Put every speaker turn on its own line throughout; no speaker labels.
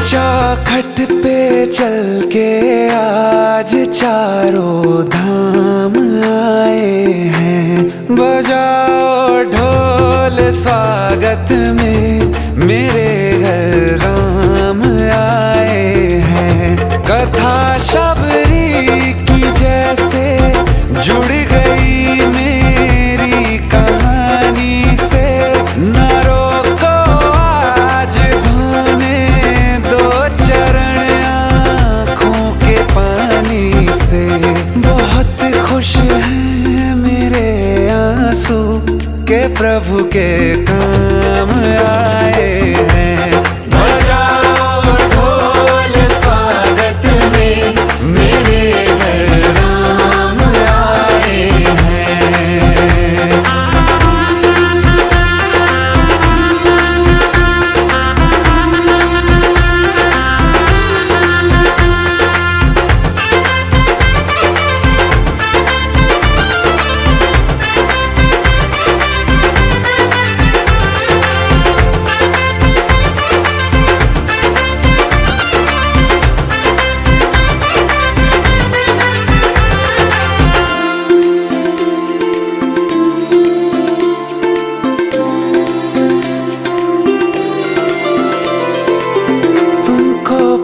चौखट पे चल के आज चारों धाम आए हैं। बजाओ ढोल स्वागत में मेरे घर राम आए हैं। कथा शबरी की जैसे जुड़ गई मेरी कहानी से। न रोको आज धोने दो चरण आँखों के पानी से। बहुत खुश हैं मेरे आंसू के प्रभु के काम आए हैं। बजाओ ढोल स्वागत में मेरे घर राम आए हैं।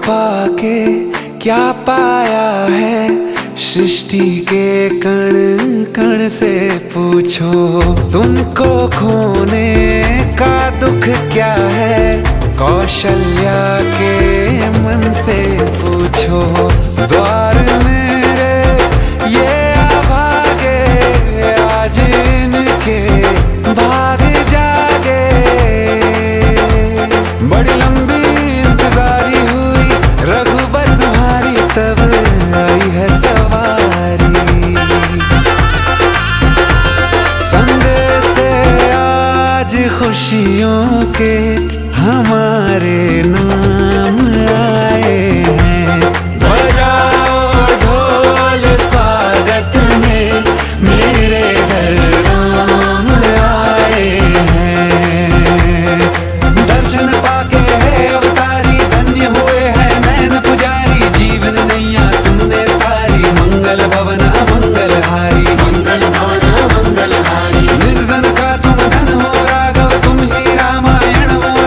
पाके क्या पाया है सृष्टि के कण कण से पूछो। तुमको खोने का दुख क्या है कौशल्या के मन से पूछो। द्वार मेरे ये अभागे आज इनके भाग जागे। बड़ी लंबी इंतजारी हुई रघुबर तुम्हारी तब आई है सवारी। संदेश से आज खुशियों के हमारे नाम आए हैं। बजाओ ढोल स्वागत में मेरे घर राम आए हैं। दर्शन पाके है अवतारी धन्य हुए हैं नैन पुजारी। जीवन नैया तुमने तारी मंगल भवन मंगलहारी। मंगल भवन मंगलहारी। निर्धन का तुम धन हो राघव तुम ही रामायण हो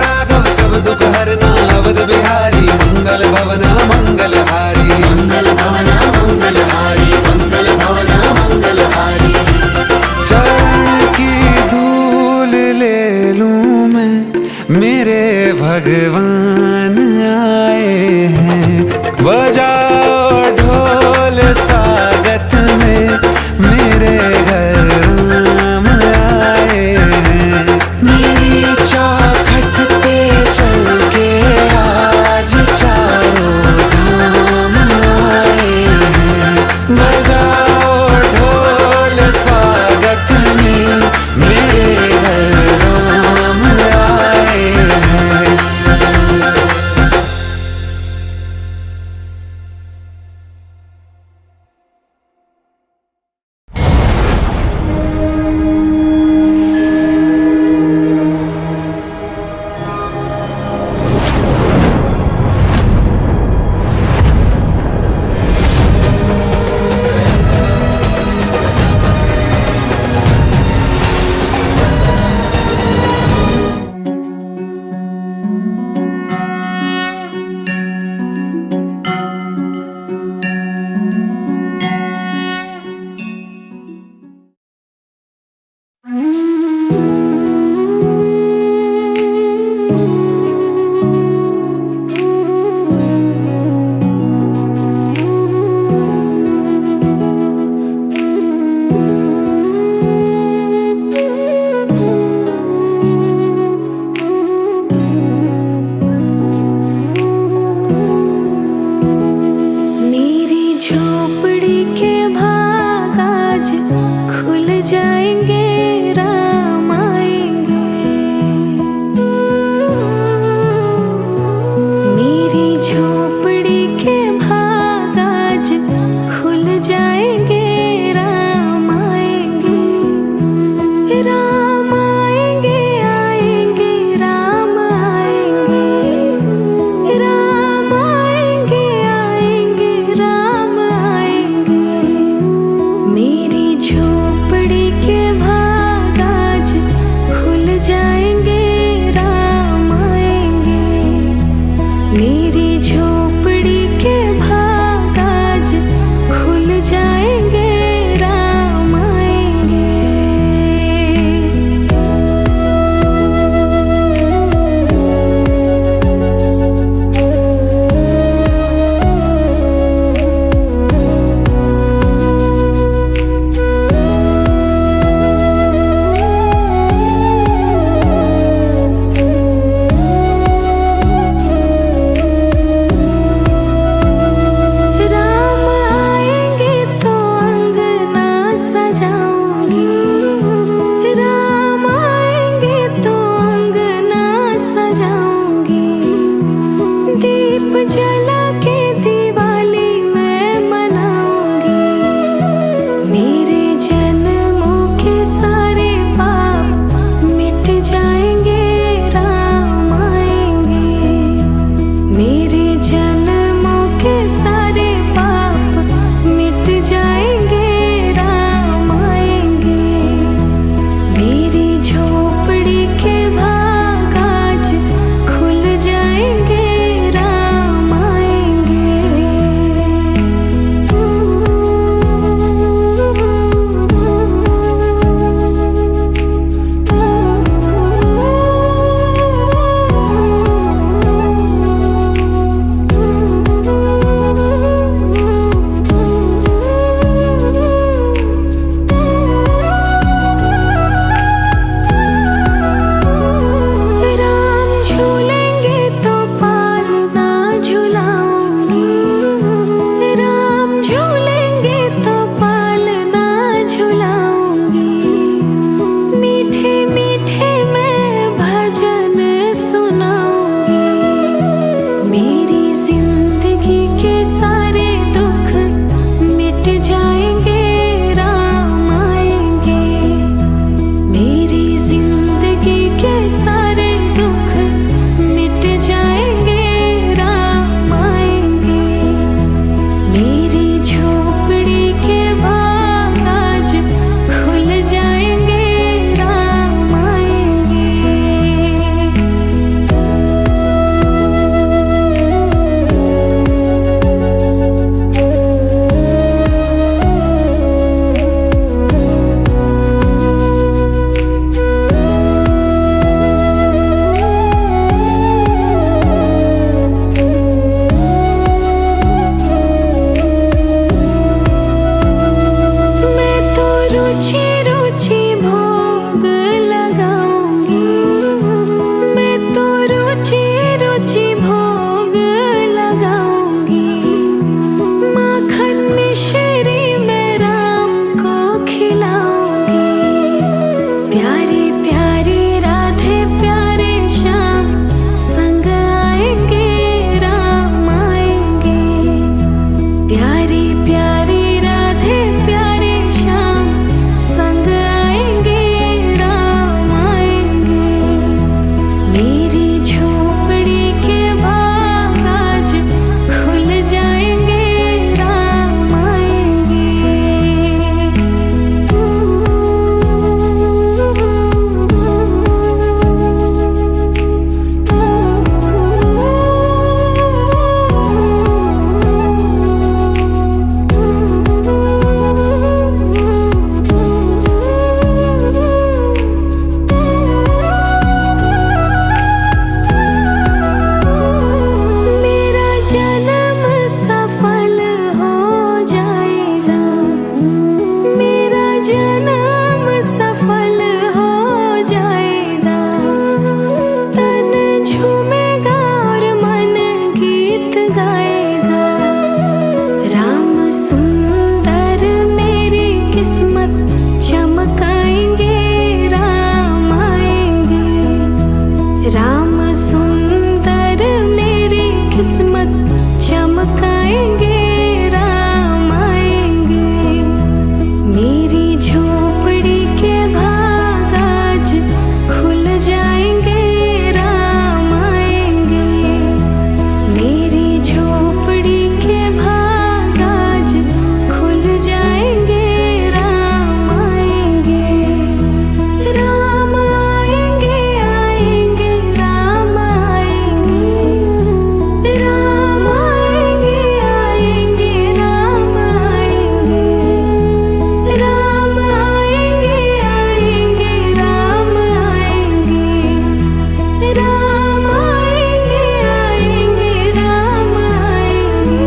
रुचि रुचि भोग लगाऊंगी, मैं तो रुचि रुचि भोग लगाऊंगी। माखन मिश्री मैं राम को खिलाऊंगी। प्यारी प्यारी राधे प्यारे श्याम संग आएंगे, राम आएंगे। प्यारी प्यारी राधे प्यारे श्याम संग आएंगे, राम आएंगे। मेरी झोपड़ी के भाग आज खुल जाएंगे, राम आएंगे। मेरा जन्म सफल हो जाएगा, मेरा जन्म सफल हो जाएगा। तन झूमेगा और मन गीत गाएगा। राम सुंदर मेरी किस्मत चमकाएंगे, राम आएंगे। राम सुंदर मेरी किस्मत चमकाएंगे, राम आएंगे। मेरी झोपड़ी के भाग आज खुल जाएंगे, राम आएंगे। मेरी झोपड़ी के भाग आज खुल जाएंगे, राम आएंगे। राम आएंगे आएंगे, राम आएंगे। राम आएंगे आएंगे, राम आएंगे। राम आएंगे आएंगे, राम आएंगे। राम आएंगे आएंगे, राम आएंगे।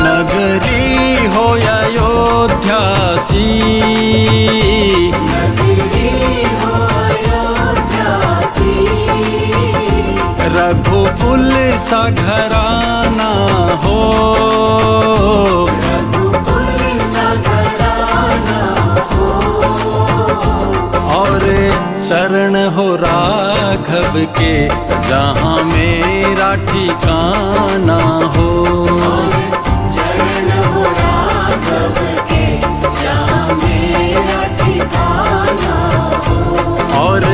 नगरी हो अयोध्या सी, रघुकुल सा घराना हो। और चरण हो राघव के जहाँ मेरा ठिकाना हो। और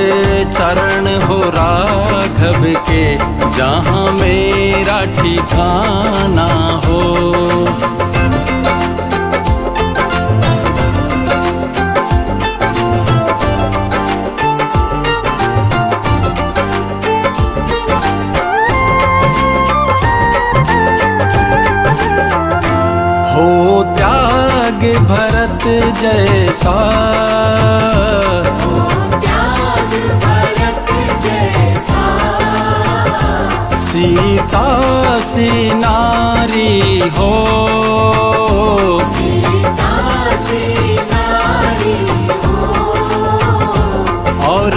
चरण हो राघव के जहाँ मेरा ठिकाना हो। हो त्याग भरत जैसा, सीता सी नारी हो। और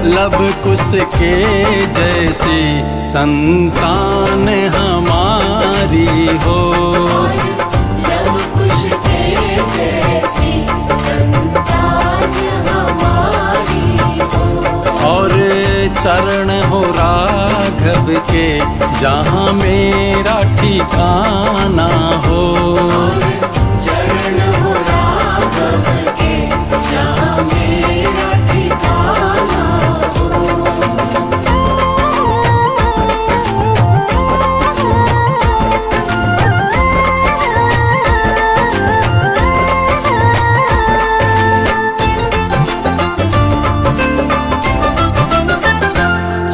लब कुश के जैसी संतान हमारी हो। और चरण हो राघव के जहाँ मेरा ठिकाना हो। चरण हो राघव के जहाँ मेरा ठिकाना हो।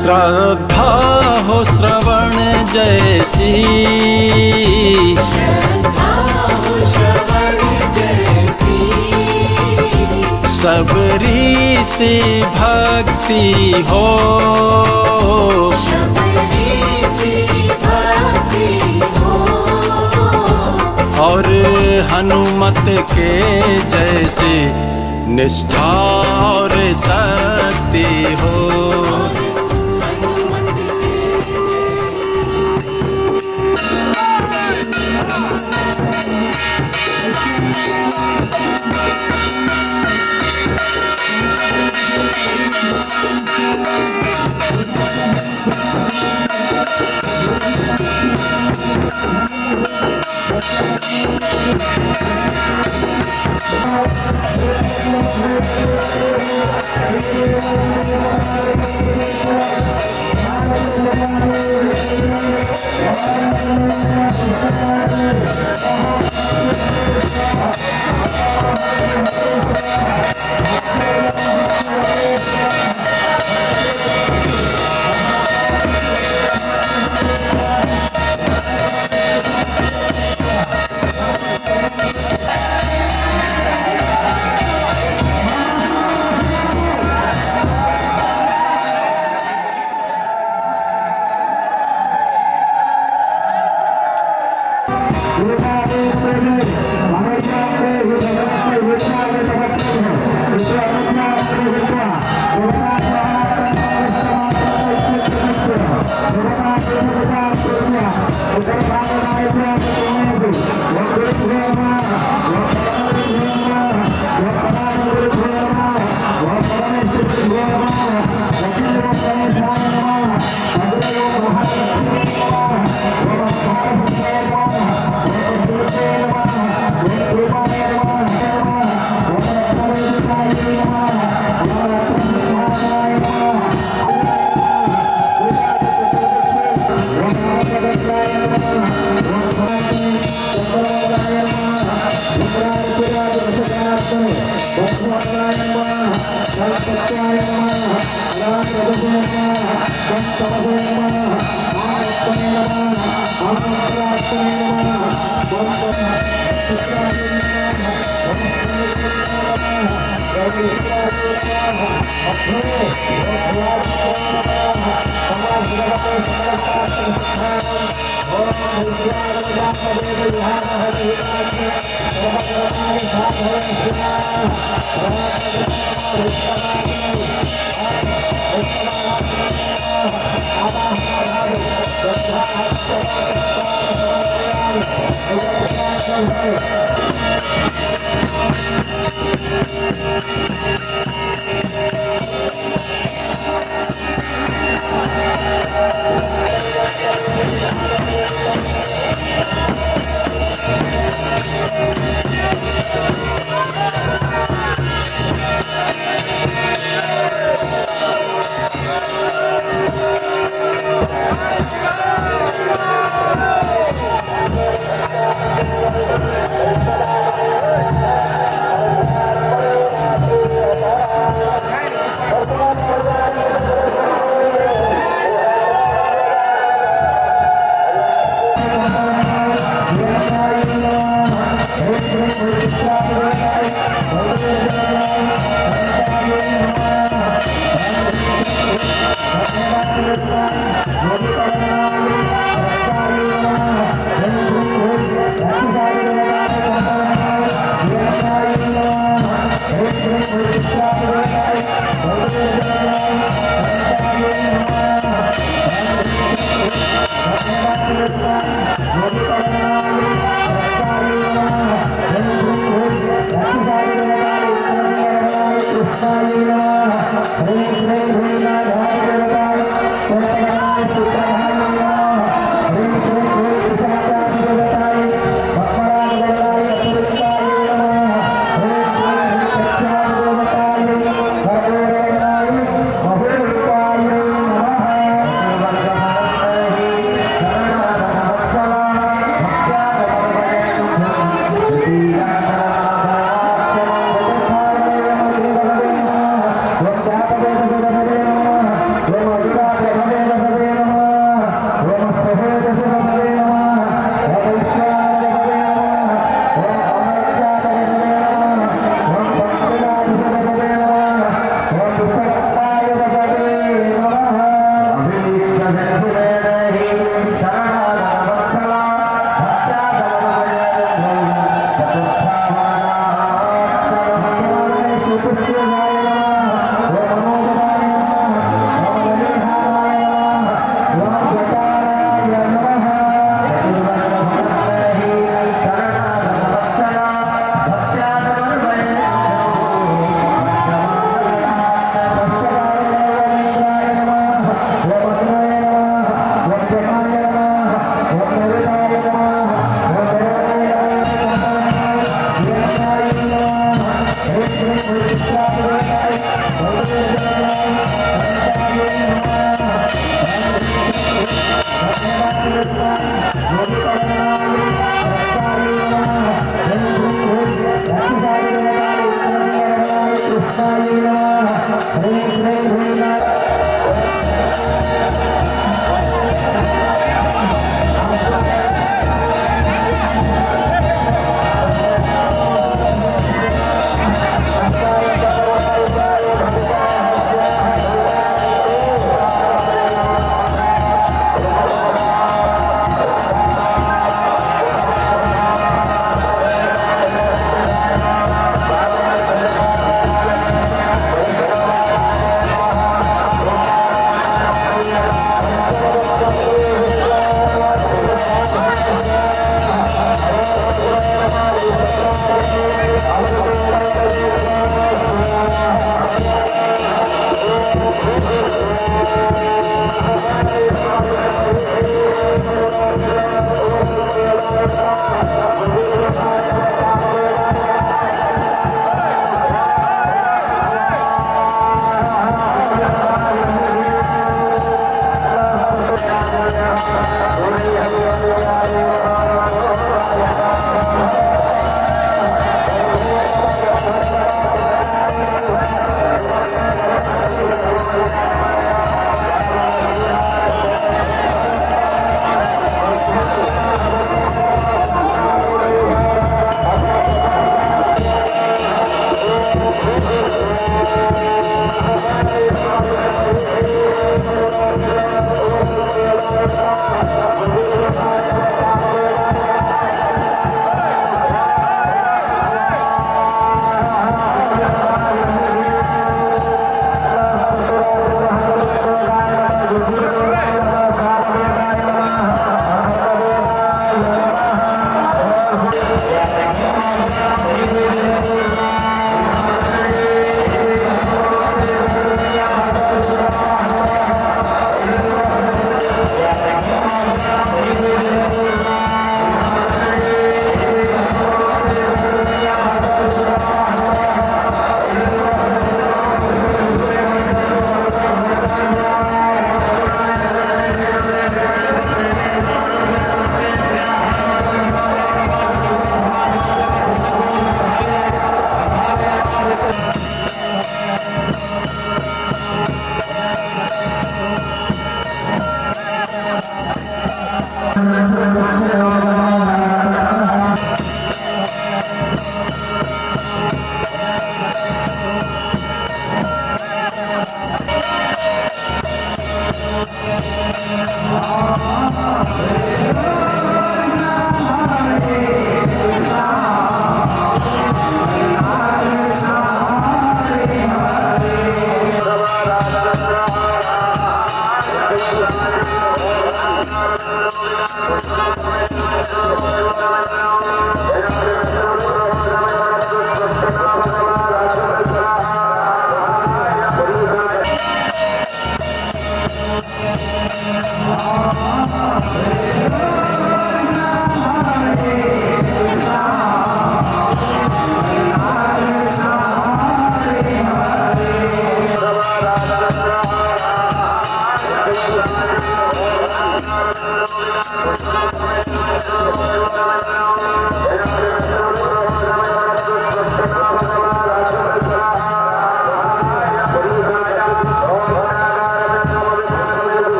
श्रद्धा श्रवण जैसी, सबरी सी भक्ति हो, और हनुमत के जैसी निष्ठा और शक्ति हो।
Thank you.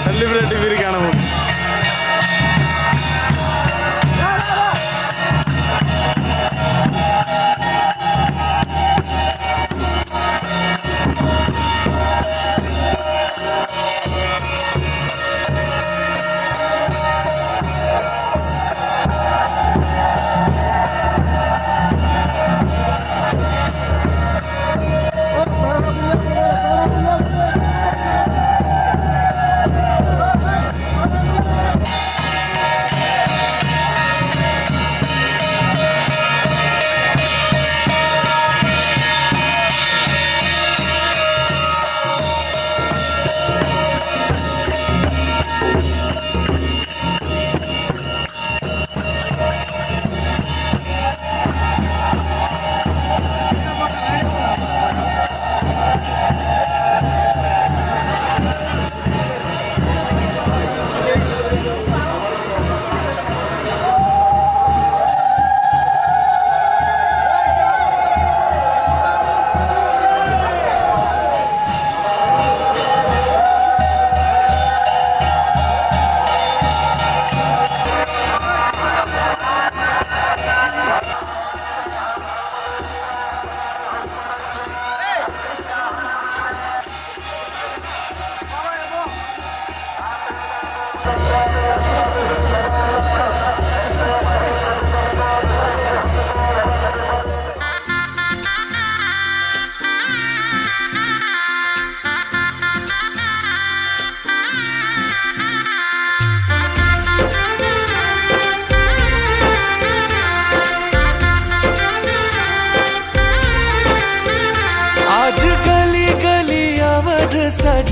सेलिब्रिटी फिर गाना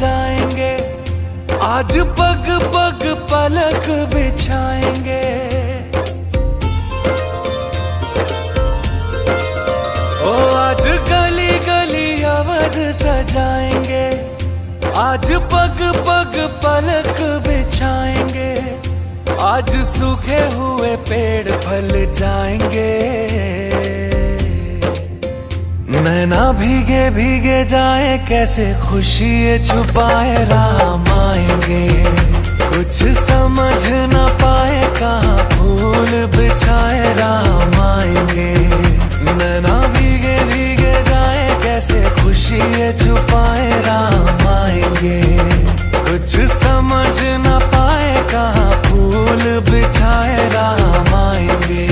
सजाएंगे, आज पग पग पलक बिछाएंगे। ओ आज गली गली अवध सजाएंगे, आज पग पग पलक बिछाएंगे। आज सूखे हुए पेड़ फल जाएंगे, नैना भीगे भीगे जाए कैसे खुशी ये छुपाए राम आएंगे। कुछ समझ न पाए कहाँ फूल बिछाए राम आएंगे। नैना भीगे भीगे जाए कैसे खुशी ये छुपाए राम आएंगे। कुछ समझ न पाए कहाँ फूल बिछाए राम आएंगे।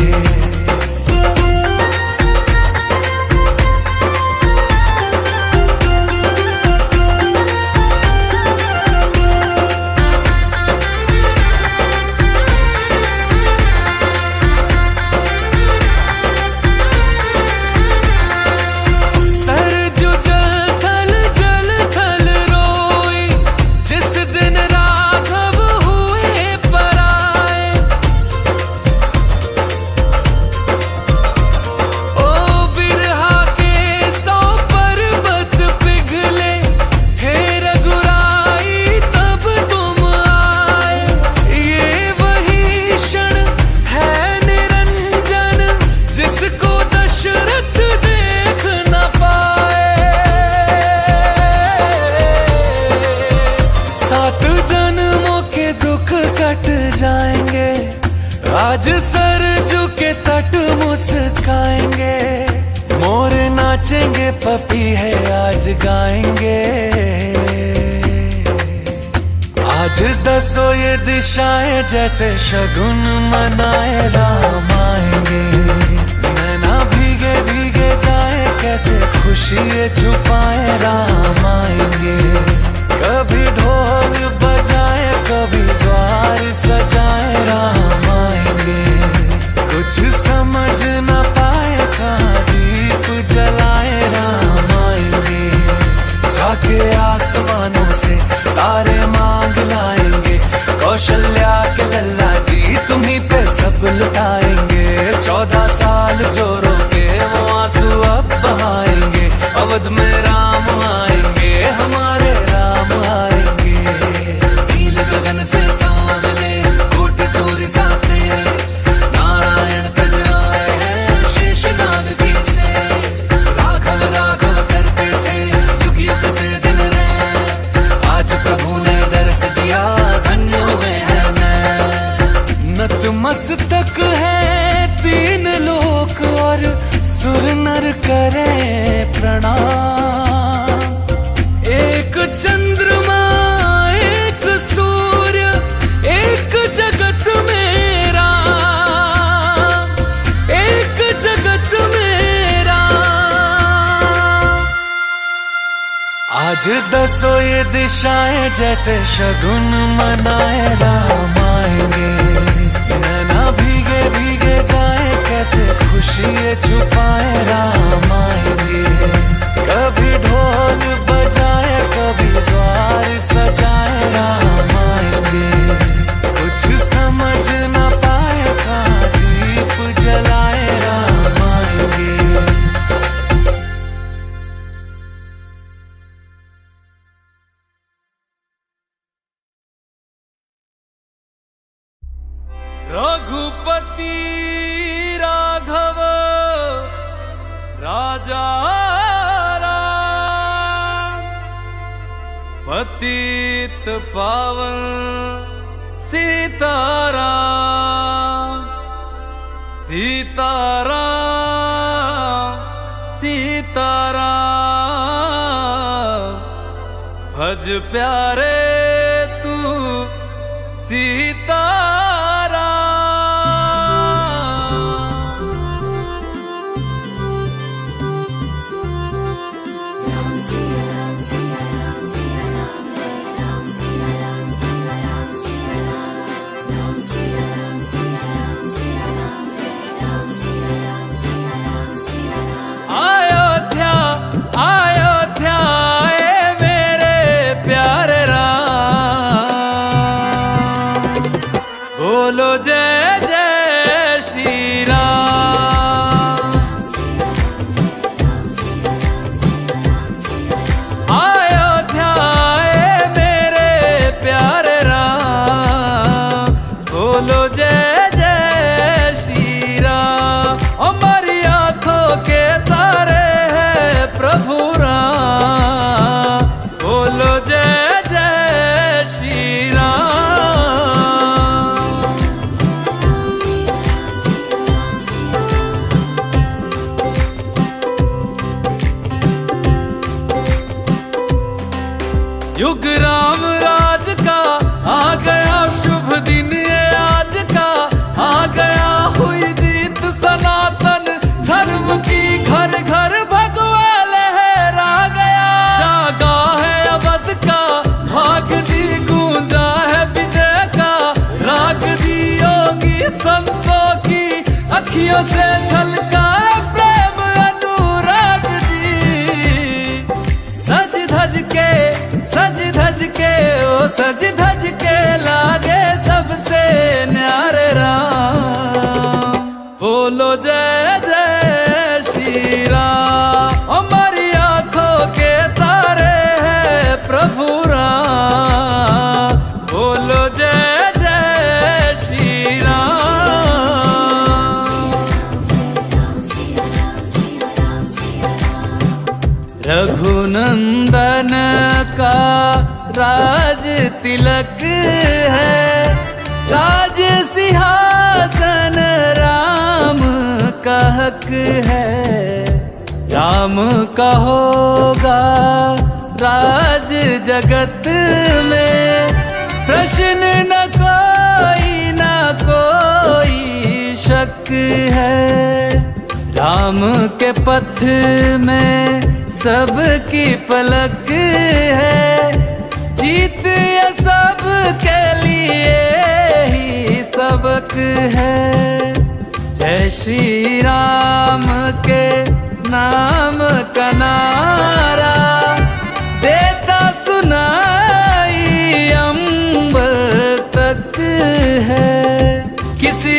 आज सरजू के तट मुस्काएंगे, मोर नाचेंगे पपी है आज गाएंगे। आज दसो ये दिशाएं जैसे शगुन मनाए राम आएंगे। नैना भीगे भीगे जाए कैसे खुशी ये छुपाए राम आएंगे। कभी ढोल बजाए कभी द्वार सजाए राम आएंगे। कुछ समझ न पाए कहाँ दीप जलाए राम आएंगे। जाके आसमानों से तारे मांग लाएंगे, कौशल्या के लल्ला जी तुम्हीं पे सब लुटाएंगे। 14 साल जो रोके वो आंसू अब बहाएंगे। अवध में राम आएंगे, हमारे राम आएंगे। नील गगन से सांवले कोटि सूर्य साथे, नारायण तज आए हैं शेषनाग की से। राघव राघव करते थे युग युग से दिन रहे, आज प्रभु ने दर्श दिया धन्य हुए हैं मैं। नतमस्तक है 3 लोक और सुर नर करें प्रणाम। एक चंद्रमा एक सूर्य एक जगत में राम, एक जगत में राम। आज दसो ये दिशाएं जैसे शगुन मनाए राम आएंगे। नैना भीगे भीगे जाए कैसे खुशी ये छुपाए राम आएंगे। कभी ढोल बजाए कभी द्वार सजाए राम आएंगे। कुछ समझ न पाए कहाँ दीप जलाए राम आएंगे। रघुपति राघव राजा राम, पतित पावन सीताराम। सीताराम सीताराम, भज प्यारे तू सीताराम। अयोध्या अयोध्या ए मेरे प्यारे बोलो जय जय श्री राम। हमारी आंखों के तारे हैं प्रभु राम। बोलो जय जय श्री राम। रघुनंदन का राज तिलक है, राज सिंहासन राम का हक है। राम का होगा राज जगत में, प्रश्न न कोई शक है। राम के पथ में सबकी पलक है, जीत ये सब के लिए ही सबक है। जय श्री राम के नाम का नारा देता सुनाई अंबर तक है। किसी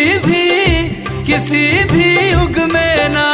भी युग में ना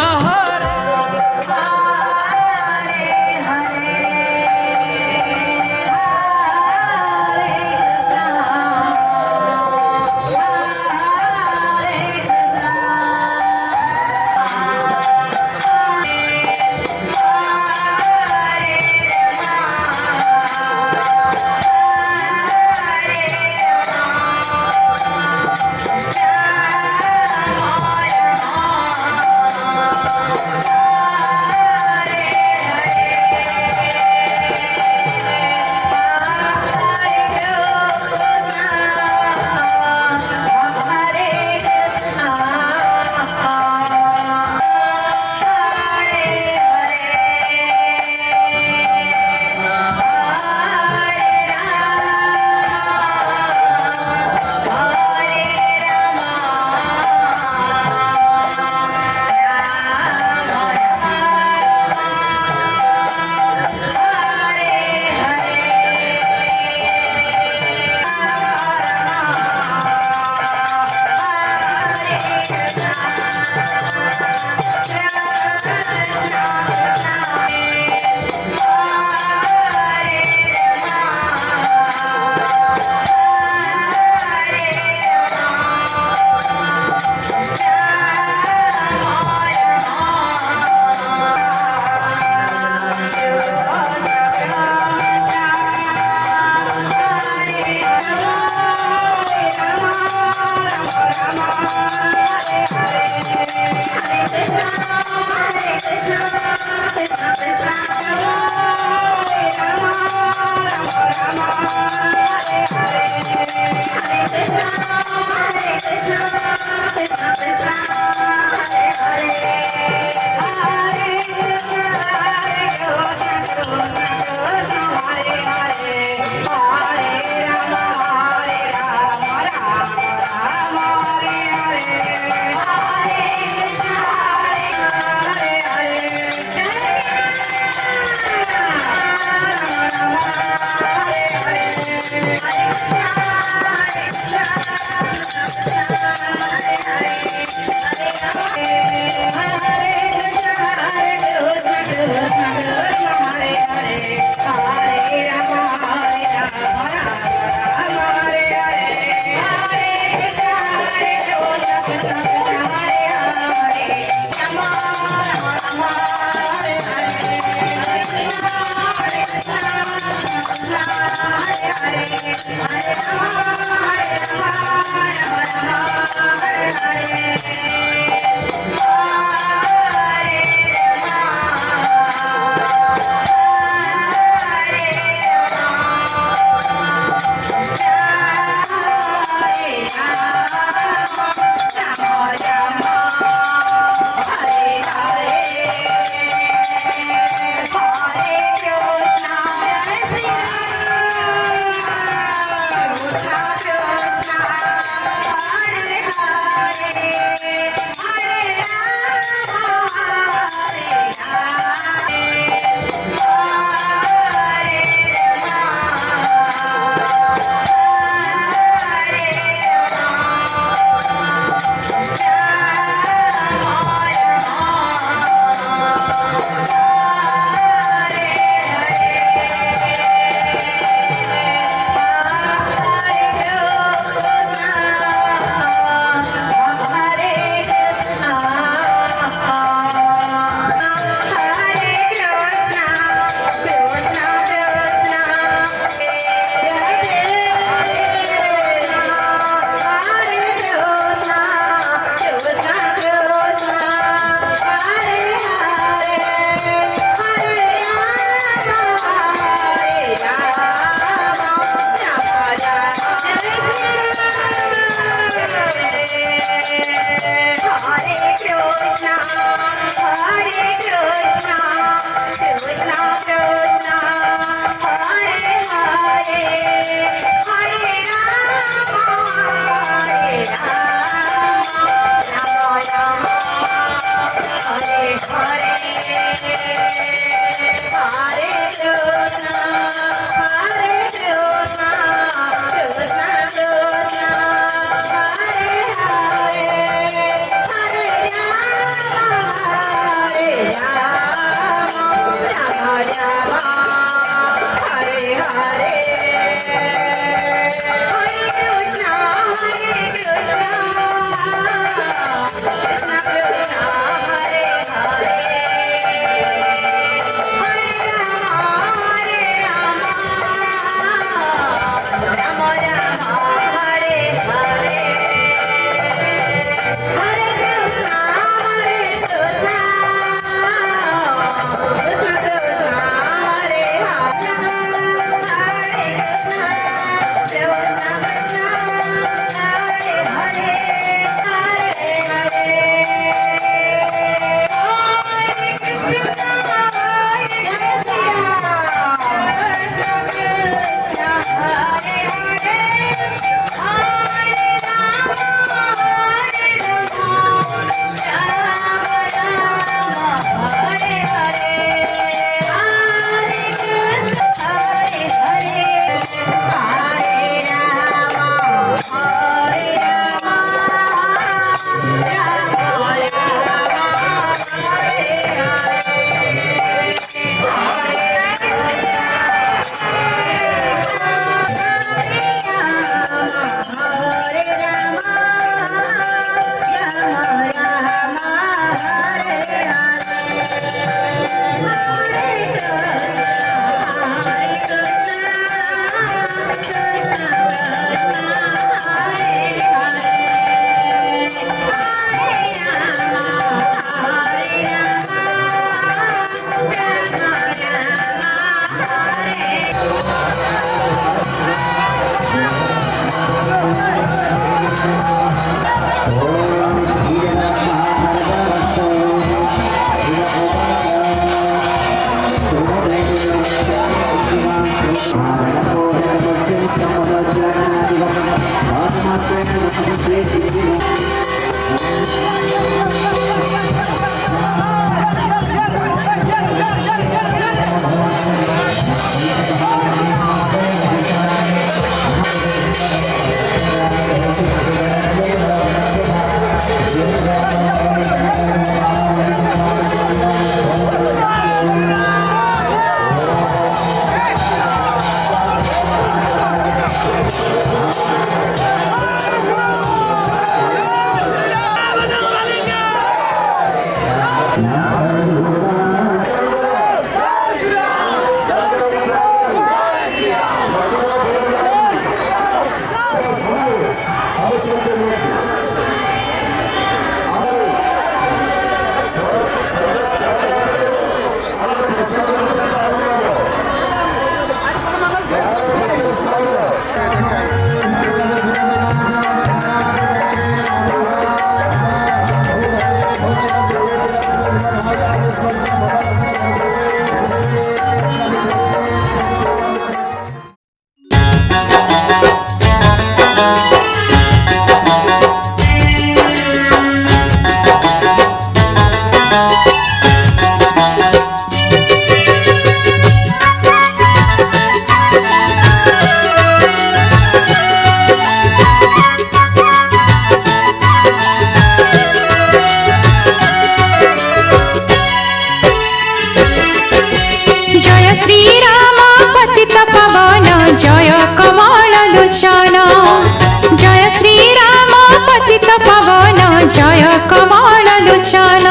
कमल लोचन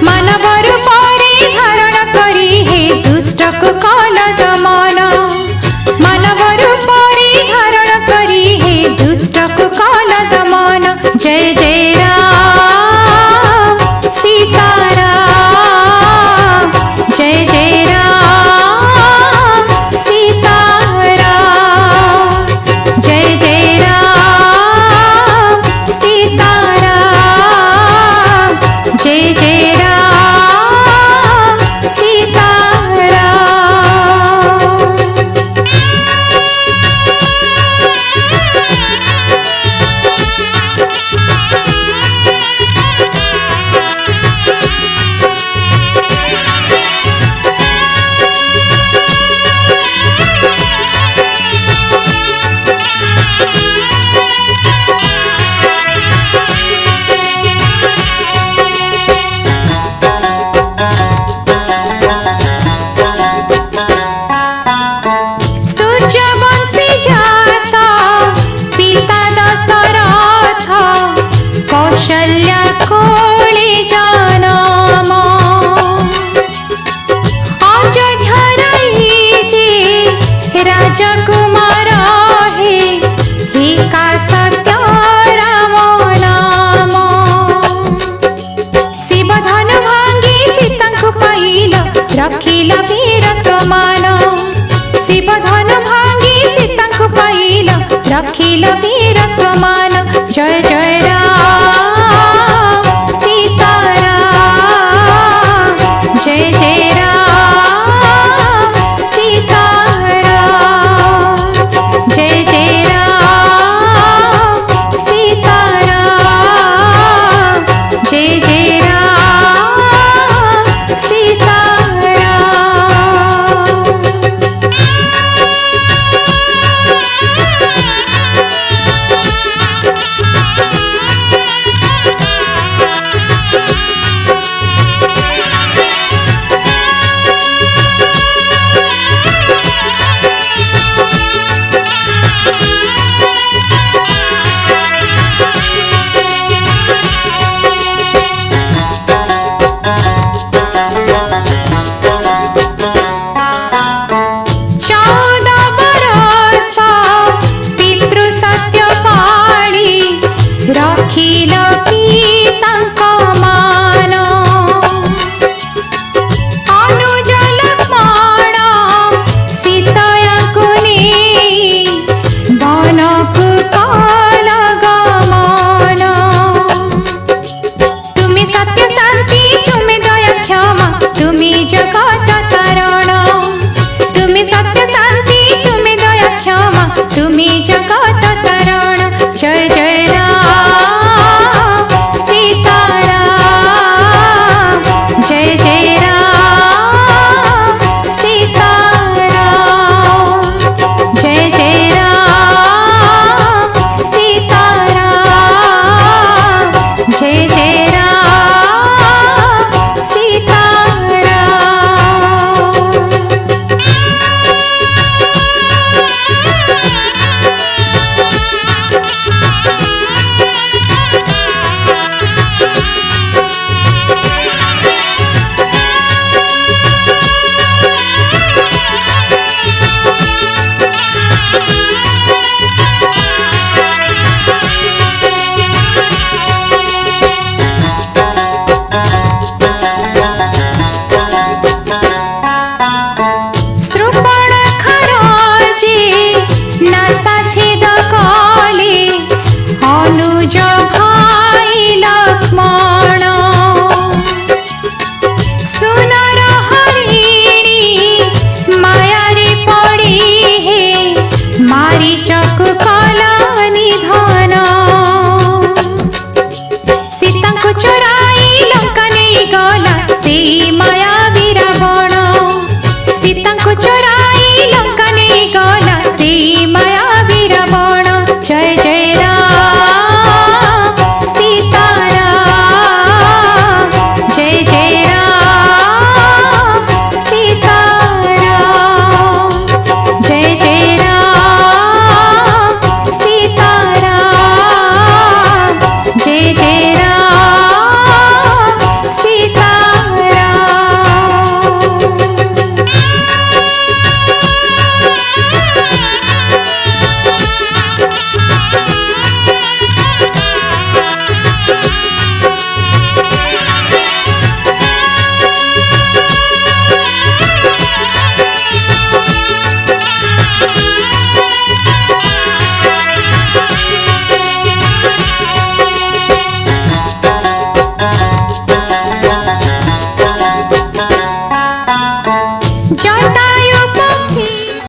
मानवर परि धारण करी हे दुष्ट को काल दमन मानवर परि धारण करी हे दुष्ट को काल दमन जय जय राम सीताराम जय जय राम सीताराम जय जय राम सीताराम जय जय राम सीताराम। सूर्यवंशी जाता पिता दशरथ कौशल्या कोळे जनम अयोध्या रही राजकुमार हे का सत्य राम नाम शिवधन भांगी सीता पाइल रखिल वीरत मान शिवधन भांगी सीता पाइल रखिल वीरत मान जय जय